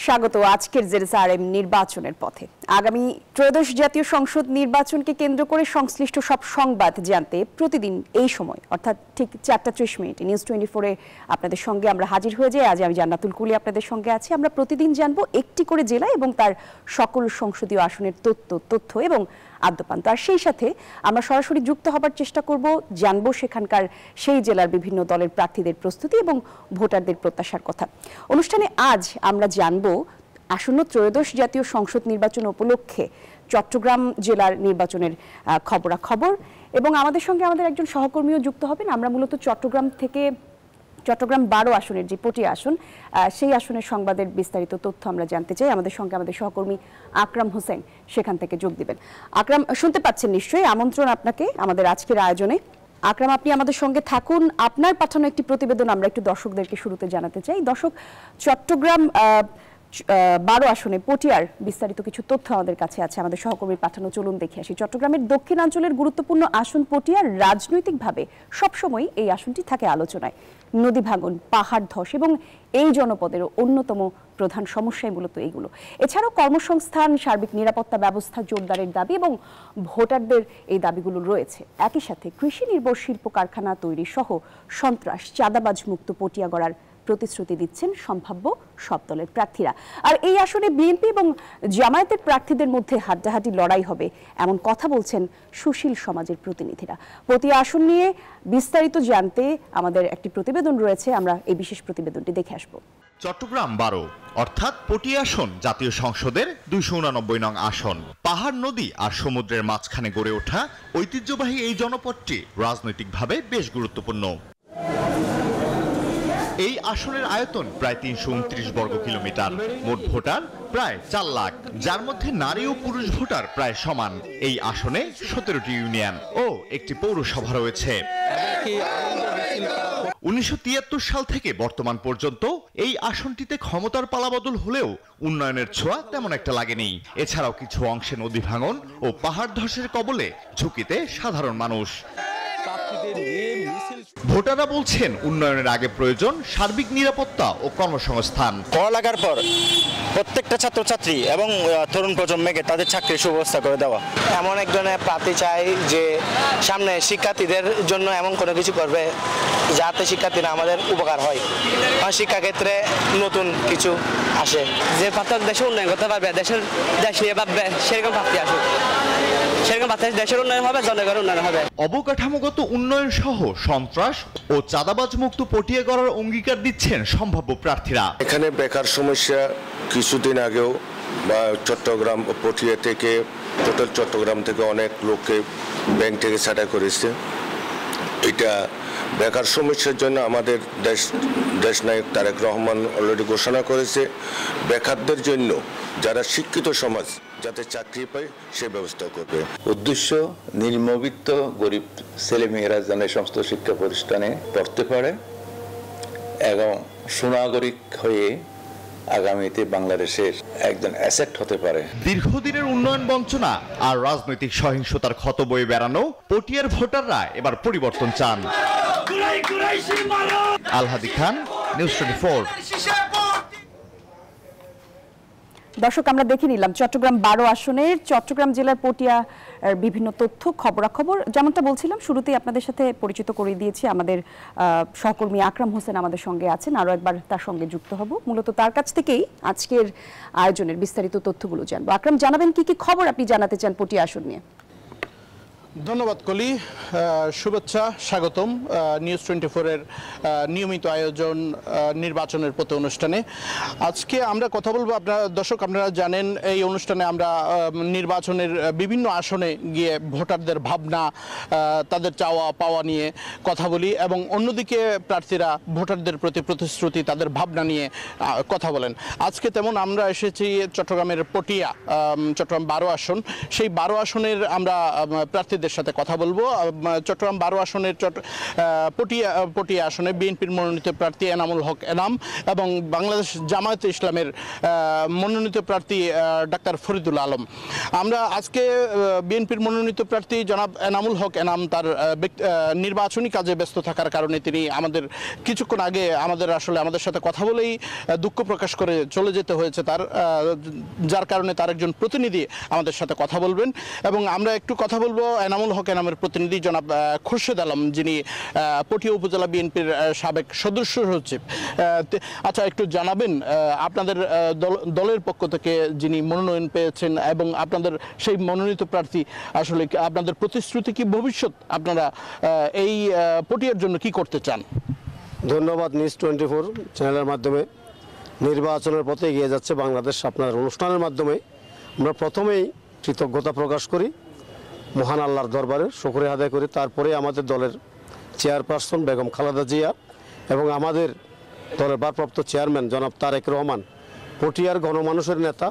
স্বাগত আজকের জেরুজালেম নির্বাচনের পথে। আগামী ত্রয়োদশ জাতীয় সংসদ নির্বাচনকে কেন্দ্র করে সংশ্লিষ্ট সব সংবাদ জানতে প্রতিদিন এই সময় অর্থাৎ ঠিক 4:30 নিউজ 24-এ আপনাদের সঙ্গে আমরা হাজির হয়ে যাই। আজ আমি জান্নাতুল কুলি আপনাদের সঙ্গে আছি। আমরা প্রতিদিন জানবো একটি করে জেলা এবং তার সকল সংসদীয় আসনের তথ্য এবং আদ্যপান্ত। আর সেই সাথে আমরা সরাসরি যুক্ত হবার চেষ্টা করব, জানবো সেখানকার সেই জেলার বিভিন্ন দলের প্রার্থীদের প্রস্তুতি এবং ভোটারদের প্রত্যাশার কথা। অনুষ্ঠানে আজ আমরা জানবো আসন্ন ত্রয়োদশ জাতীয় সংসদ নির্বাচন উপলক্ষে চট্টগ্রাম জেলার নির্বাচনের খবরাখবর, এবং আমাদের সঙ্গে আমাদের একজন সহকর্মীও যুক্ত হবেন। আমরা মূলত চট্টগ্রাম 12 আসনের যে পটিয়া আসন, সেই আসনের সংবাদের বিস্তারিত তথ্য আমরা জানতে চাই। আমাদের সঙ্গে আমাদের সহকর্মী আকরাম হোসেন সেখান থেকে যোগ দিবেন। আকরাম, শুনতে পাচ্ছেন নিশ্চয়ই? আমন্ত্রণ আপনাকে আমাদের আজকের আয়োজনে। আকরাম, আপনি আমাদের সঙ্গে থাকুন। আপনার পাঠানো একটি প্রতিবেদন আমরা একটু দর্শকদেরকে শুরুতে জানাতে চাই। দর্শক, চট্টগ্রাম 12 আসনে পটিয়ার বিস্তারিত কিছু তথ্য আমাদের কাছে আছে, আমাদের সহকর্মীর পাঠানো। চলুন দেখে আসি। চট্টগ্রামের দক্ষিণাঞ্চলের গুরুত্বপূর্ণ আসন পটিয়ার। রাজনৈতিকভাবে সবসময় এই আসনটি থাকে আলোচনায়। নদী ভাঙন, পাহাড় ধস এবং এই জনপদের অন্যতম প্রধান সমস্যাই মূলত এইগুলো। এছাড়াও কর্মসংস্থান, সার্বিক নিরাপত্তা ব্যবস্থা জোরদারের দাবি এবং ভোটারদের এই দাবিগুলো রয়েছে। একই সাথে কৃষি নির্ভর শিল্প কারখানা তৈরি সহ সন্ত্রাস, চাঁদাবাজ মুক্ত পটিয়া গড়ার প্রতিশ্রুতি দিচ্ছেন সম্ভাব্য সব দলের প্রার্থীরা। আর এই আসনে বিএনপি এবং জামায়াতের প্রার্থীদের মধ্যে হাড্ডাহাড্ডি লড়াই হবে এমন কথা বলছেন সুশীল সমাজের প্রতিনিধিরা। পটিয়া আসন নিয়ে বিস্তারিত জানতে আমাদের একটি প্রতিবেদন রয়েছে, আমরা এই বিশেষ প্রতিবেদনটি দেখে আসব। চট্টগ্রাম 12 অর্থাৎ পটিয়া আসন জাতীয় সংসদের 289 নং আসন। পাহাড়, নদী আর সমুদ্রের মাঝখানে গড়ে ওঠা ঐতিহ্যবাহী এই জনপদটি রাজনৈতিকভাবে বেশ গুরুত্বপূর্ণ। এই আসনের আয়তন প্রায় 329 বর্গ কিলোমিটার। মোট ভোটার প্রায় 4 লাখ, যার মধ্যে নারী ও পুরুষ ভোটার প্রায় সমান। এই আসনে 17টি ইউনিয়ন ও একটি পৌরসভা রয়েছে। 1973 সাল থেকে বর্তমান পর্যন্ত এই আসনটিতে ক্ষমতার পালাবদল হলেও উন্নয়নের ছোঁয়া তেমন একটা লাগেনি। এছাড়াও কিছু অংশে নদী ভাঙন ও পাহাড় ধসের কবলে ঝুঁকিতে সাধারণ মানুষ। ভোটাররা বলছেন উন্নয়নের আগে প্রয়োজন সার্বিক নিরাপত্তা ও কর্মসংস্থান। পড়ালেখার পর প্রত্যেকটা ছাত্রছাত্রী এবং তরুণ প্রজন্মকে তাদের চাকরির সুব্যবস্থা করে দেওয়া। এমন একজনের প্রার্থী চাই যে সামনে শিক্ষার্থীদের জন্য এমন কোনো কিছু করবে যাতে শিক্ষার্থীরা আমাদের উপকার হয়, শিক্ষাক্ষেত্রে নতুন কিছু আসে। যে প্রার্থী দেশের উন্নয়ন করতে পারবে, দেশ নিয়ে ভাববে, সেরকম প্রার্থী আসুক। সেরকম প্রার্থী দেশের উন্নয়ন হবে, জনগণের উন্নয়ন হবে। অবকাঠামোগত উন্নয়ন সহ সন্ত্রাস ও চাঁদাবাজ মুক্ত পটিয়া গড়ার অঙ্গীকার দিচ্ছেন সম্ভাব্য প্রার্থীরা। এখানে বেকার সমস্যা কিছুদিন আগেও চট্টগ্রাম পটিয়া থেকে টোটাল চট্টগ্রাম থেকে অনেক লোককে ব্যাংক থেকে ছাঁটাই করেছে। এটা বেকার সমস্যার জন্য আমাদের দেশনায়ক তারেক রহমান অলরেডি ঘোষণা করেছে বেকারদের জন্য যারা শিক্ষিত সমাজ যাতে চাকরি পায় সে ব্যবস্থা করবে। উদ্দেশ্য নিম্নবিত্ত গরিব ছেলেমেয়েরা যেন সমস্ত শিক্ষা প্রতিষ্ঠানে পড়তে পারে এবং সুনাগরিক হয়ে আগামীতে বাংলাদেশের একজন অ্যাসেট হতে পারে। দীর্ঘদিনের উন্নয়ন বঞ্চনা আর রাজনৈতিক সহিংসতার ক্ষত বয়ে বেড়ানো পটিয়ার ভোটাররা এবার পরিবর্তন চান। আলহাদি খান, নিউজ 24। দর্শক, আমরা দেখে নিলাম চট্টগ্রাম 12 আসনের চট্টগ্রাম জেলার পটিয়া বিভিন্ন তথ্য খবরাখবর। যেমনটা বলছিলাম শুরুতেই আপনাদের সাথে পরিচিত করে দিয়েছি, আমাদের সহকর্মী আকরাম হোসেন আমাদের সঙ্গে আছেন। আরও একবার তার সঙ্গে যুক্ত হব, মূলত তার কাছ থেকেই আজকের আয়োজনের বিস্তারিত তথ্যগুলো জানবো। আকরাম, জানাবেন কি কি খবর আপনি জানাতে চান পটিয়া আসন নিয়ে? ধন্যবাদ কলি, শুভেচ্ছা, স্বাগতম নিউজ 24-এর নিয়মিত আয়োজন নির্বাচনের পথে অনুষ্ঠানে। আজকে আমরা কথা বলবো, দর্শক আপনারা জানেন এই অনুষ্ঠানে আমরা নির্বাচনের বিভিন্ন আসনে গিয়ে ভোটারদের ভাবনা, তাদের চাওয়া পাওয়া নিয়ে কথা বলি এবং অন্যদিকে প্রার্থীরা ভোটারদের প্রতি প্রতিশ্রুতি, তাদের ভাবনা নিয়ে কথা বলেন। আজকে তেমন আমরা এসেছি চট্টগ্রামের পটিয়া, চট্টগ্রাম 12 আসন। সেই 12 আসনের আমরা প্রার্থী ব্যবসায়ীদের সাথে কথা বলবো। চট্টগ্রাম 12 আসনের পটিয়া আসনে বিএনপির মনোনীত প্রার্থী এনামুল হক এনাম এবং বাংলাদেশ জামায়াতে ইসলামের মনোনীত প্রার্থী ডাক্তার ফরিদুল আলম। আমরা আজকে বিএনপির মনোনীত প্রার্থী জনাব এনামুল হক এনাম তার নির্বাচনী কাজে ব্যস্ত থাকার কারণে তিনি আমাদের কিছুক্ষণ আগে আমাদের সাথে কথা বলেই দুঃখ প্রকাশ করে চলে যেতে হয়েছে তার, যার কারণে তার একজন প্রতিনিধি আমাদের সাথে কথা বলবেন এবং আমরা একটু কথা বলবো এনামুল হক এনামের প্রতিনিধি জনাব খুরশেদ আলম, যিনি পটিয়া উপজেলা বিএনপির সাবেক সদস্য সচিব। আচ্ছা, একটু জানাবেন আপনাদের দলের পক্ষ থেকে যিনি মনোনয়ন পেয়েছেন এবং আপনাদের সেই মনোনীত প্রার্থী আসলে আপনাদের প্রতিশ্রুতি কি, ভবিষ্যৎ আপনারা এই পটিয়ার জন্য কি করতে চান? ধন্যবাদ নিউজ 24 চ্যানেলের মাধ্যমে নির্বাচনের পথে এগিয়ে যাচ্ছে বাংলাদেশ আপনার অনুষ্ঠানের মাধ্যমে আমরা প্রথমেই কৃতজ্ঞতা প্রকাশ করি, মহান আল্লাহর দরবারে শুকরিয়া আদায় করি। তারপরে আমাদের দলের চেয়ারপারসন বেগম খালেদা জিয়া এবং আমাদের দলের ভারপ্রাপ্ত চেয়ারম্যান জনাব তারেক রহমান, পটিয়ার গণমানুষের নেতা,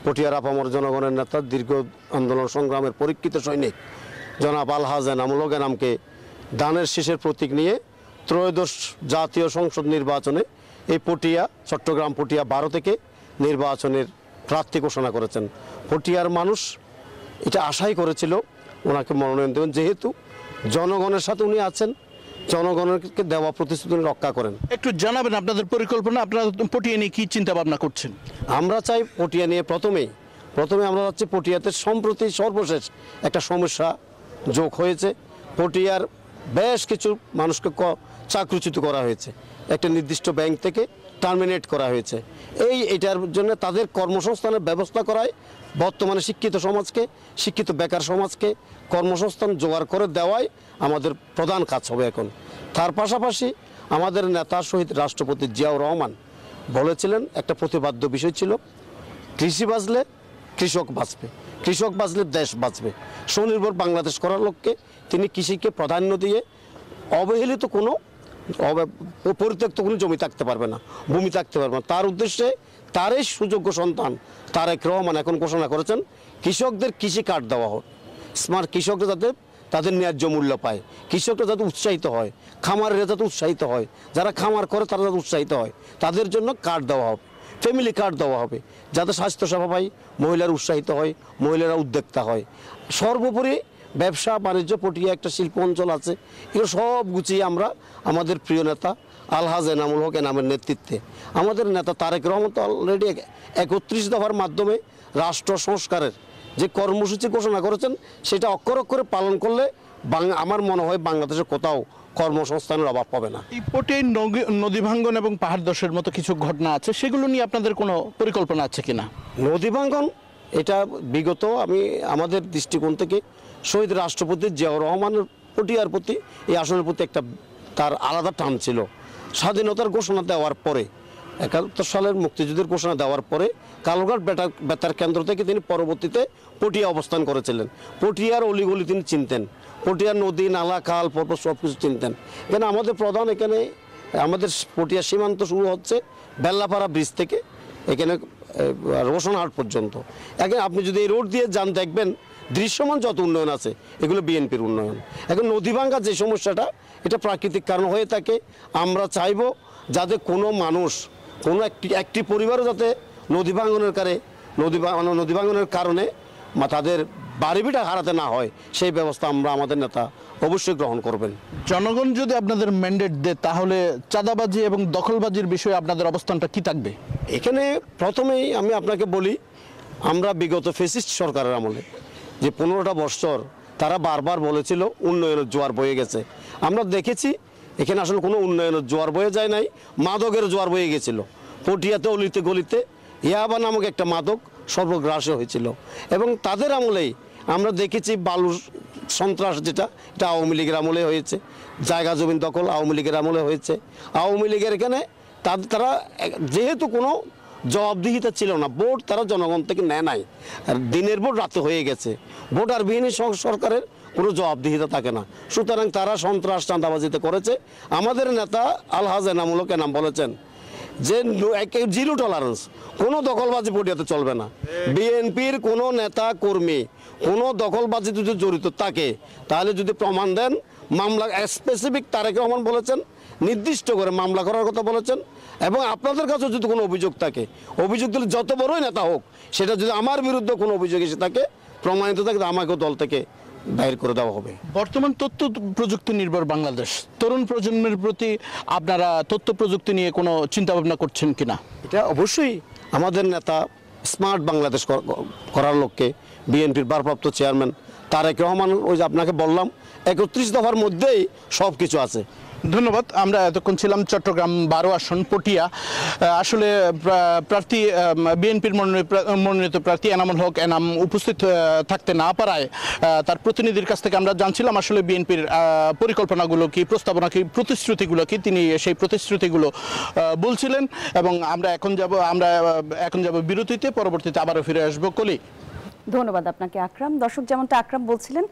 পটিয়ার আপামর জনগণের নেতা, দীর্ঘ আন্দোলন সংগ্রামের পরীক্ষিত সৈনিক জনাব আলহাজ এনামুল হক এনামকে দানের শীষের প্রতীক নিয়ে ত্রয়োদশ জাতীয় সংসদ নির্বাচনে এই চট্টগ্রাম পটিয়া 12 থেকে নির্বাচনের প্রার্থী ঘোষণা করেছেন। পটিয়ার মানুষ এটা আশাই করেছিল ওনাকে মনোনয়ন দেবেন, যেহেতু জনগণের সাথে উনি আছেন, জনগণকে দেওয়া প্রতিশ্রুতি রক্ষা করেন। একটু জানাবেন আপনাদের পরিকল্পনা, আপনারা পটিয়া নিয়ে কি চিন্তা ভাবনা করছেন? আমরা চাই পটিয়া নিয়ে প্রথমে আমরা চাচ্ছি পটিয়াতে সম্প্রতি সর্বশেষ একটা সমস্যা যোগ হয়েছে। পটিয়ার বেশ কিছু মানুষকে চাকরিচ্যুত করা হয়েছে, একটা নির্দিষ্ট ব্যাংক থেকে টার্মিনেট করা হয়েছে। এটার জন্য তাদের কর্মসংস্থানের ব্যবস্থা করায় বর্তমানে শিক্ষিত বেকার সমাজকে কর্মসংস্থান জোগাড় করে দেওয়াই আমাদের প্রধান কাজ হবে এখন। তার পাশাপাশি আমাদের নেতা শহীদ রাষ্ট্রপতি জিয়াউর রহমান বলেছিলেন, একটা প্রতিপাদ্য বিষয় ছিল, কৃষি বাঁচলে কৃষক বাঁচবে, কৃষক বাঁচলে দেশ বাঁচবে। স্বনির্ভর বাংলাদেশ করার লক্ষ্যে তিনি কৃষিকে প্রাধান্য দিয়ে অবহেলিত কোনো পরিত্যক্ত কোনো জমি থাকতে পারবে না, ভূমি থাকতে পারবে না। তার উদ্দেশ্যে তারই সুযোগ্য সন্তান তারেক রহমান এখন ঘোষণা করেছেন কৃষকদের কৃষি কার্ড দেওয়া হোক, স্মার্ট কৃষকরা যাতে তাদের ন্যায্য মূল্য পায়, কৃষকরা যাতে উৎসাহিত হয়, খামারিরা যাতে উৎসাহিত হয়, যারা খামার করে তারা যাতে উৎসাহিত হয়, তাদের জন্য কার্ড দেওয়া হবে, ফ্যামিলি কার্ড দেওয়া হবে, যাতে স্বাস্থ্যসেবা পায়, মহিলারা উৎসাহিত হয়, মহিলারা উদ্যোক্তা হয়। সর্বোপরি ব্যবসা বাণিজ্য, পটিয়া একটা শিল্প অঞ্চল আছে, এগুলো সব গুছিয়ে আমরা আমাদের প্রিয় নেতা আলহাজ এনামুল হক এনামের নেতৃত্বে আমাদের নেতা তারেক রহমান তো অলরেডি 31 দফার মাধ্যমে রাষ্ট্র সংস্কারের যে কর্মসূচি ঘোষণা করেছেন সেটা অক্ষরে অক্ষরে পালন করলে আমার মনে হয় বাংলাদেশের কোথাও কর্মসংস্থানের অভাব পাবে না। এই পটিয়ায় নদী ভাঙ্গন এবং পাহাড় ধসের মতো কিছু ঘটনা আছে, সেগুলো নিয়ে আপনাদের কোনো পরিকল্পনা আছে কিনা? নদী ভাঙ্গন এটা বিগত আমাদের দৃষ্টিকোণ থেকে শহীদ রাষ্ট্রপতি জিয়াউর রহমানের পটিয়ার প্রতি, এই আসনের প্রতি একটা তার আলাদা টান ছিল। স্বাধীনতার ঘোষণা দেওয়ার পরে 71 সালের মুক্তিযুদ্ধের ঘোষণা দেওয়ার পরে কালুরঘাট বেতার কেন্দ্র থেকে তিনি পরবর্তীতে পটিয়া অবস্থান করেছিলেন। পটিয়ার অলিগলি তিনি চিনতেন, পটিয়ার নদী নালা খাল পর্বত সব কিছু চিনতেন। এখানে আমাদের প্রধান আমাদের পটিয়া সীমান্ত শুরু হচ্ছে বেল্লাপাড়া ব্রিজ থেকে এখানে রোশনহাট পর্যন্ত। এখন আপনি যদি এই রোড দিয়ে যান দেখবেন দৃশ্যমান যত উন্নয়ন আছে এগুলো বিএনপির উন্নয়ন। এখন নদী ভাঙ্গার যে সমস্যাটা এটা প্রাকৃতিক কারণ হয়ে থাকে। আমরা চাইব যাতে কোনো মানুষ, কোনো একটি পরিবারও যাতে নদী ভাঙ্গনের কারণে তাদের বাড়িভিটা হারাতে না হয়, সেই ব্যবস্থা আমাদের নেতা অবশ্যই গ্রহণ করবেন। জনগণ যদি আপনাদের ম্যান্ডেট দেয় তাহলে চাঁদাবাজি এবং দখলবাজির বিষয়ে আপনাদের অবস্থানটা কি থাকবে? এখানে প্রথমেই আমি আপনাকে বলি, আমরা বিগত ফ্যাসিস্ট সরকারের আমলে যে 15টা বছর তারা বারবার বলেছিল উন্নয়নের জোয়ার বয়ে গেছে। আমরা দেখেছি এখানে আসলে কোনো উন্নয়নের জোয়ার বয়ে যায় নাই, মাদকের জোয়ার বয়ে গেছিল। পটিয়াতে অলিতে গলিতে ইয়াবা নামক একটা মাদক সর্বগ্রাসী হয়েছিল এবং তাদের আমলেই আমরা দেখেছি বালু সন্ত্রাস, যেটা এটা আওয়ামী লীগের আমলে হয়েছে, জায়গা জমিন দখল আওয়ামী লীগের আমলে হয়েছে। আওয়ামী লীগের এখানে তারা যেহেতু কোনো জবাবদিহিতা ছিল না, ভোট তারা জনগণ থেকে নেয় নাই, আর দিনের ভোট রাতে হয়ে গেছে, ভোট আর বিহীন সরকারের কোনো জবাবদিহিতা থাকে না, সুতরাং তারা সন্ত্রাস চাঁদাবাজিতে করেছে। আমাদের নেতা আলহাজ এনামুল হক এনাম বলেছেন যে জিরো টলারেন্স, কোনো দখলবাজি পটিয়াতে চলবে না। বিএনপির কোনো নেতা কর্মী কোনো দখলবাজি যদি জড়িত থাকে তাহলে যদি প্রমাণ দেন, মামলা স্পেসিফিক তারেক রহমান বলেছেন, নির্দিষ্ট করে মামলা করার কথা বলেছেন। এবং আপনাদের কাছে যদি কোনো অভিযোগ থাকে, অভিযোগ দিলে যত বড়ই নেতা হোক, সেটা যদি আমার বিরুদ্ধে কোনো অভিযোগ এসে থাকে, প্রমাণিত থাকে, আমাকেও দল থেকে বাইর করে দেওয়া হবে। বর্তমান তথ্য প্রযুক্তি নির্ভর বাংলাদেশ, তরুণ প্রজন্মের প্রতি আপনারা তথ্য প্রযুক্তি নিয়ে কোনো চিন্তা ভাবনা করছেন কিনা? এটা অবশ্যই আমাদের নেতা স্মার্ট বাংলাদেশ করার লক্ষ্যে বিএনপির ভারপ্রাপ্ত চেয়ারম্যান তারেক রহমান, ওই যে আপনাকে বললাম 31 দফার মধ্যেই সব কিছু আছে। ধন্যবাদ। আমরা এতক্ষণ ছিলাম চট্টগ্রাম 12 আসন পটিয়া। আসলে প্রার্থী বিএনপির মনোনীত প্রার্থী এনামুল হক এনাম উপস্থিত থাকতে না পারায় তার প্রতিনিধির কাছ থেকে আমরা জানছিলাম আসলে বিএনপির পরিকল্পনাগুলো কি, প্রস্তাবনা কি, প্রতিশ্রুতিগুলো কি। তিনি সেই প্রতিশ্রুতিগুলো বলছিলেন এবং আমরা এখন যাব বিরতিতে, পরবর্তীতে আবারও ফিরে আসবো। কলি, ধন্যবাদ আপনাকে আকরাম। দর্শক, যেমনটা আকরাম বলছিলেন,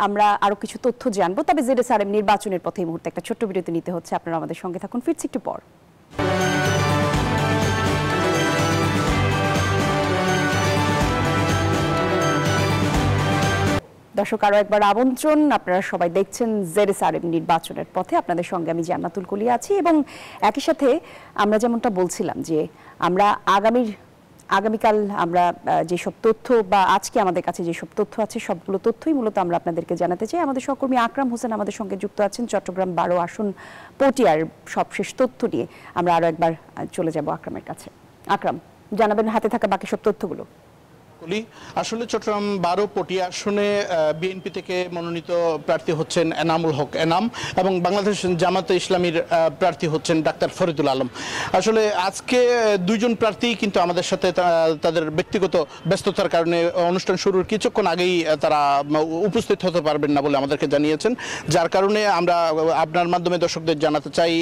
আমরা আরো কিছু তথ্য জানবো, তবে জেডএসআরএম নির্বাচনের পথে এই মুহূর্তে একটা ছোট্ট বিরতি নিতে হচ্ছে। আপনারা আমাদের সঙ্গে থাকুন, ফিরছি একটু পর। দর্শক, আরো একবার আমন্ত্রণ। আপনারা সবাই দেখছেন জেডএসআরএম নির্বাচনের পথে। আপনাদের সঙ্গে আমি জান্নাতুল কলি আছি এবং একই সাথে আমরা যেমনটা বলছিলাম যে আমরা আগামীকাল আমরা যেসব তথ্য বা আজকে আমাদের কাছে যেসব তথ্য আছে সবগুলো তথ্যই মূলত আমরা আপনাদেরকে জানাতে চাই। আমাদের সহকর্মী আকরাম হোসেন আমাদের সঙ্গে যুক্ত আছেন চট্টগ্রাম 12 আসন পটিয়ার সবশেষ তথ্য নিয়ে। আমরা আরো একবার চলে যাব আকরামের কাছে। আকরাম, জানাবেন হাতে থাকা বাকি সব তথ্যগুলো। আসলে চট্টগ্রাম 12 পটিয়া আসনে বিএনপি থেকে মনোনীত প্রার্থী হচ্ছেন এনামুল হক এনাম এবং বাংলাদেশ জামাতে ইসলামীর প্রার্থী হচ্ছেন ডাক্তার ফরিদুল আলম। আসলে আজকে দুইজন প্রার্থী কিন্তু আমাদের সাথে তাদের ব্যক্তিগত ব্যস্ততার কারণে অনুষ্ঠান শুরুর কিছুক্ষণ আগেই তারা উপস্থিত হতে পারবেন না বলে আমাদেরকে জানিয়েছেন, যার কারণে আমরা আপনার মাধ্যমে দর্শকদের জানাতে চাই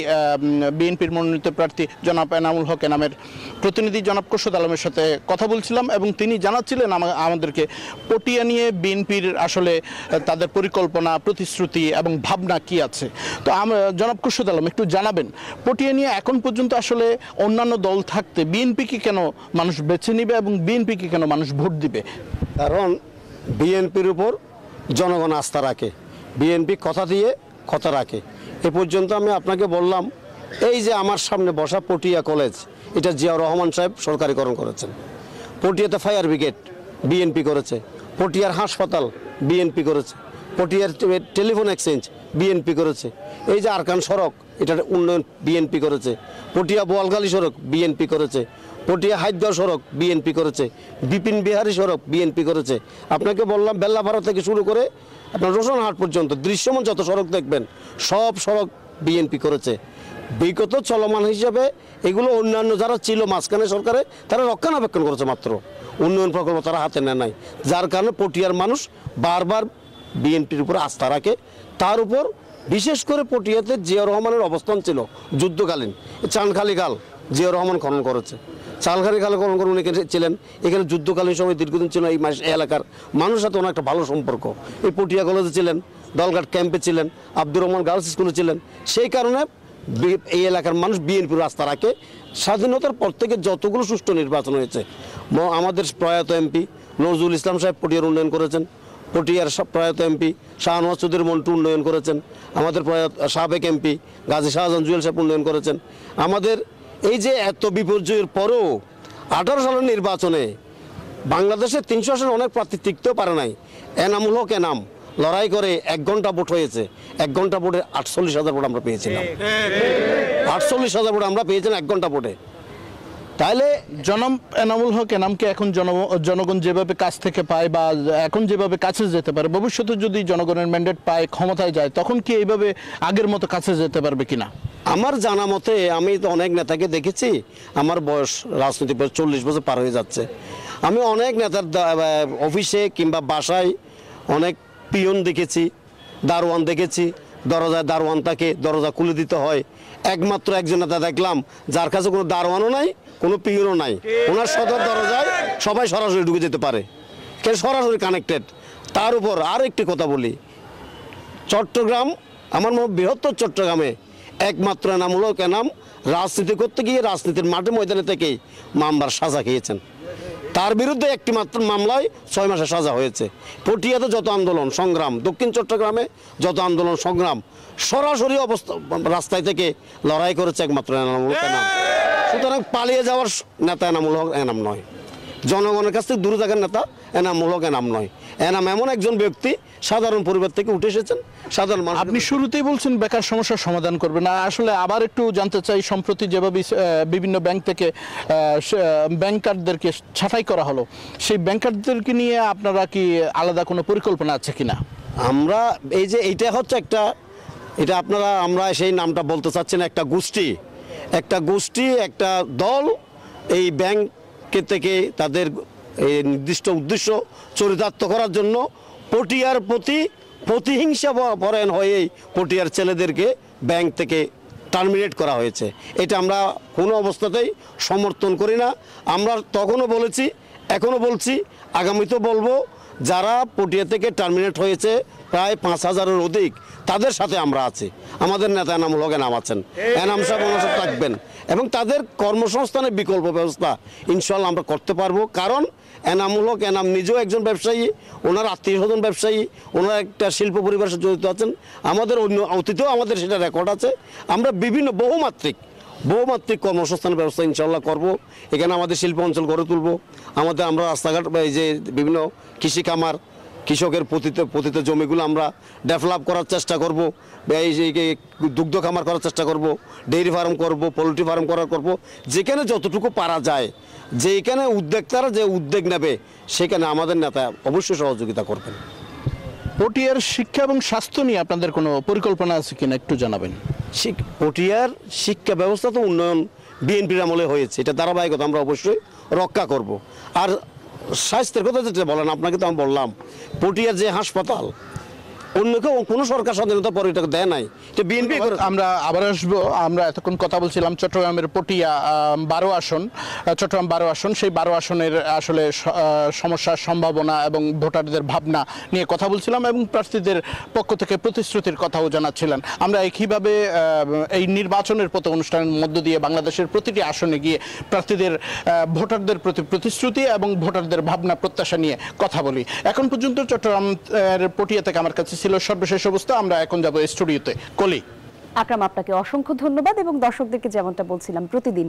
বিএনপির মনোনীত প্রার্থী জনাব এনামুল হক এনামের প্রতিনিধি জনাব খোরশেদ আলমের সাথে কথা বলছিলাম এবং তিনি জানাচ্ছিলেন আমাদেরকে পটিয়া নিয়ে বিএনপির আসলে তাদের পরিকল্পনা, প্রতিশ্রুতি এবং ভাবনা কি আছে। তো জনাব খোরশেদ আলম, একটু জানাবেন পটিয়া নিয়ে এখন পর্যন্ত আসলে অন্যান্য দল থাকতে বিএনপিকে কেন মানুষ বেছে নিবে এবং বিএনপিকে কেন মানুষ ভোট দিবে? কারণ বিএনপির উপর জনগণ আস্থা রাখে, বিএনপি কথা দিয়ে কথা রাখে। এ পর্যন্ত আমি আপনাকে বললাম, এই যে আমার সামনে বসা পটিয়া কলেজ, এটা জিয়াউর রহমান সাহেব সরকারিকরণ করেছেন। পটিয়াতে ফায়ার ব্রিগেড বিএনপি করেছে, পটিয়ার হাসপাতাল বিএনপি করেছে, পটিয়ার টেলিফোন এক্সচেঞ্জ বিএনপি করেছে, এই যে আরকান সড়ক এটার উন্নয়ন বিএনপি করেছে, পটিয়া বোয়ালখালী সড়ক বিএনপি করেছে, পটিয়া হাইদগাঁও সড়ক বিএনপি করেছে, বিপিন বিহারী সড়ক বিএনপি করেছে। আপনাকে বললাম বেল্লাপাড়া থেকে শুরু করে আপনার রোশনহাট পর্যন্ত দৃশ্যমান যত সড়ক দেখবেন সব সড়ক বিএনপি করেছে। বিগত চলমান হিসাবে এগুলো অন্যান্য যারা ছিল মাঝখানে সরকারে তারা রক্ষণাবেক্ষণ করেছে, মাত্র উন্নয়ন প্রকল্প তারা হাতে নেয় নাই, যার কারণে পটিয়ার মানুষ বারবার বিএনপির উপর আস্থা রাখে। তার উপর বিশেষ করে পটিয়াতে জিয়াউর রহমানের অবস্থান ছিল যুদ্ধকালীন, চানখালি খাল জিয়াউর রহমান খনন করেছে, চালখালি খাল খনন করে উনি ছিলেন, এখানে যুদ্ধকালীন সময় দীর্ঘদিন ছিল এই এলাকার মানুষের সাথে অনেক একটা ভালো সম্পর্ক। এই পটিয়া কলেজে ছিলেন, দলঘাট ক্যাম্পে ছিলেন, আব্দুর রহমান গার্লস স্কুলে ছিলেন, সেই কারণে এই এলাকার মানুষ বিএনপির রাস্তা রাখে। স্বাধীনতার পর থেকে যতগুলো সুষ্ঠু নির্বাচন হয়েছে, আমাদের প্রয়াত এমপি নজরুল ইসলাম সাহেব পটিয়ার উন্নয়ন করেছেন, পটিয়ার প্রয়াত এমপি শাহনওয়াজ চৌধুরী মন্টু উন্নয়ন করেছেন, আমাদের প্রয়াত সাবেক এমপি গাজী শাহজাহান জুয়েল সাহেব উন্নয়ন করেছেন। আমাদের এই যে এত বিপর্যয়ের পরেও 18 সালের নির্বাচনে বাংলাদেশের 300 আসনে অনেক প্রার্থী টিকতেও পারে নাই, এনামুল হক এনাম লড়াই করে 1 ঘন্টা ভোট হয়েছে, 1 ঘন্টা ভোটে 48,000 ভোট আমরা পেয়েছিলাম, 48,000 ভোট আমরা পেয়েছিলাম 1 ঘন্টা ভোটে। তাহলে জনাব এনামুল হক এনামকে এখন জনগণ যেভাবে কাছ থেকে পায় বা এখন যেভাবে কাছে যেতে পারে, ভবিষ্যতে যদি জনগণের ম্যান্ডেট পায়, ক্ষমতায় যায়, তখন কি এইভাবে আগের মতো কাছে যেতে পারবে কিনা? আমার জানা মতে আমি তো অনেক নেতাকে দেখেছি, আমার বয়স রাজনীতি 40 বছর পার হয়ে যাচ্ছে, আমি অনেক নেতার অফিসে কিংবা বাসায় অনেক পিয়ন দেখেছি, দারোয়ান দেখেছি, দরজায় দারোয়ান তাকে দরজা খুলে দিতে হয়। একমাত্র একজন নেতা দেখলাম যার কাছে কোনো দারোয়ানও নাই, কোনো পিয়নও নাই, ওনার সদর দরজায় সবাই সরাসরি ঢুকে যেতে পারে, কে সরাসরি কানেক্টেড। তার উপর আর একটি কথা বলি, চট্টগ্রাম আমার বৃহত্তর চট্টগ্রামে একমাত্র এনামুল হক এনাম রাজনীতি করতে গিয়ে রাজনীতির মাঠে ময়দানে থেকেই মামলার সাজা খেয়েছেন। তার বিরুদ্ধে একটি মাত্র মামলায় 6 মাসের সাজা হয়েছে। পটিয়াতে যত আন্দোলন সংগ্রাম, দক্ষিণ চট্টগ্রামে যত আন্দোলন সংগ্রাম, সরাসরি অবস্থা রাস্তায় থেকে লড়াই করেছে একমাত্র এনামুল হক এনাম। সুতরাং পালিয়ে যাওয়ার নেতা এনামুল হক এনাম নয়, জনগণের কাছ থেকে দূরে থাকার নেতা এনামুল হক এনাম নয়। এনাম এমন একজন ব্যক্তি, সাধারণ পরিবার থেকে উঠে এসেছেন, সাধারণ মানুষ। আপনি শুরুতেই বলছেন বেকার সমস্যার সমাধান করবেন না, আসলে আবার একটু জানতে চাই, সম্প্রতি যেভাবে বিভিন্ন ব্যাংক থেকে ব্যাংকারদেরকে ছাঁটাই করা হলো, সেই ব্যাংকারদেরকে নিয়ে আপনারা কি আলাদা কোনো পরিকল্পনা আছে কিনা? আমরা এই যে এইটা হচ্ছে একটা, এটা আপনারা আমরা সেই নামটা বলতে চাচ্ছি না, একটা গোষ্ঠী একটা দল এই ব্যাংকের থেকে তাদের এই নির্দিষ্ট উদ্দেশ্য চরিতার্থ করার জন্য পটিয়ার প্রতিহিংসা পরায়ণ হয়ে পটিয়ার ছেলেদেরকে ব্যাংক থেকে টার্মিনেট করা হয়েছে। এটা আমরা কোনো অবস্থাতেই সমর্থন করি না। আমরা তখনও বলেছি, এখনও বলছি, আগামীতেও বলবো, যারা পটিয়া থেকে টার্মিনেট হয়েছে প্রায় 5,000-এর অধিক, তাদের সাথে আমরা আছি। আমাদের নেতা এনামুল হক এনাম আছেন, এনাম সাহেব ওনার সাথে থাকবেন এবং তাদের কর্মসংস্থানের বিকল্প ব্যবস্থা ইনশাল্লাহ আমরা করতে পারবো। কারণ এনামুল হক এনাম নিজেও একজন ব্যবসায়ী, ওনার আত্মীয় স্বজন ব্যবসায়ী, ওনার একটা শিল্প পরিবারের সাথে জড়িত আছেন। আমাদের অন্য অতীতেও আমাদের সেটা রেকর্ড আছে। আমরা বিভিন্ন বহুমাত্রিক কর্মসংস্থানের ব্যবস্থা ইনশাল্লাহ করব। এখানে আমাদের শিল্প অঞ্চল গড়ে তুলব। আমরা রাস্তাঘাট, এই যে বিভিন্ন কৃষি খামার, কৃষকের পতিত জমিগুলো আমরা ডেভেলপ করার চেষ্টা করব। এই যে দুগ্ধ খামার করার চেষ্টা করব, ডেইরি ফার্ম করব, পোলট্রি ফার্ম করব। যেখানে যতটুকু পারা যায়, যেখানে উদ্যোক্তারা যে উদ্যোগ নেবে, সেখানে আমাদের নেতা অবশ্যই সহযোগিতা করবেন। পটিয়ার শিক্ষা এবং স্বাস্থ্য নিয়ে আপনাদের কোনো পরিকল্পনা আছে কিনা একটু জানাবেন। পটিয়ার শিক্ষা ব্যবস্থা তো উন্নয়ন বিএনপির আমলে হয়েছে, এটা ধারাবাহিকতা আমরা অবশ্যই রক্ষা করব। আর স্বাস্থ্যের কথা যেটা বলেন, আপনাকে তো আমি বললাম, পটিয়ার যে হাসপাতাল অন্য কেউ কোনো সরকার স্বাধীনতা পরে এটা দেয় নাই, এটা বিএনপি। আমরা আবার আসবো। আমরা এতক্ষণ কথা বলছিলাম চট্টগ্রামের পটিয়া 12 আসন, চট্টগ্রাম 12 আসন, সেই 12 আসনের আসলে সমস্যার সম্ভাবনা এবং ভোটারদের ভাবনা নিয়ে কথা বলছিলাম এবং প্রার্থীদের পক্ষ থেকে প্রতিশ্রুতির কথাও জানাচ্ছিলেন। আমরা একইভাবে এই নির্বাচনের পথ অনুষ্ঠানের মধ্য দিয়ে বাংলাদেশের প্রতিটি আসনে গিয়ে প্রার্থীদের ভোটারদের প্রতি প্রতিশ্রুতি এবং ভোটারদের ভাবনা প্রত্যাশা নিয়ে কথা বলি। এখন পর্যন্ত চট্টগ্রামের পটিয়া থেকে আমার কাছে ছিল সর্বশেষ অবস্থা। আমরা এখন যাব স্টুডিওতে। কলি আকরাম, আপনাকে অসংখ্য ধন্যবাদ এবং দর্শকদেরকে যেমনটা বলছিলাম, প্রতিদিন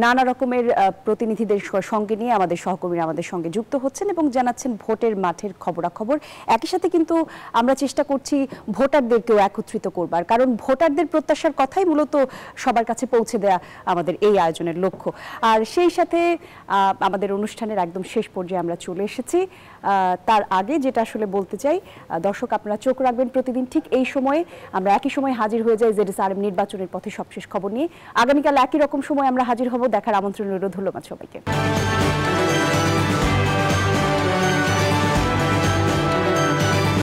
নানা রকমের প্রতিনিধিদের সঙ্গে নিয়ে আমাদের সহকর্মীরা আমাদের সঙ্গে যুক্ত হচ্ছেন এবং জানাচ্ছেন ভোটের মাঠের খবরাখবর। একই সাথে কিন্তু আমরা চেষ্টা করছি ভোটারদেরকেও একত্রিত করবার, কারণ ভোটারদের প্রত্যাশার কথাই মূলত সবার কাছে পৌঁছে দেয়া আমাদের এই আয়োজনের লক্ষ্য। আর সেই সাথে আমাদের অনুষ্ঠানের একদম শেষ পর্যায়ে আমরা চলে এসেছি। তার আগে যেটা আসলে বলতে চাই, দর্শক আপনারা চোখ রাখবেন প্রতিদিন ঠিক এই সময়ে। আমরা একই সময় হাজির হয়ে যাই ZSRM নির্বাচনের পথে সবশেষ খবর নিয়ে। আগামীকাল একই রকম সময় আমরা হাজির হব। দেখার আমন্ত্রণ রইল। ধন্যবাদ সবাইকে।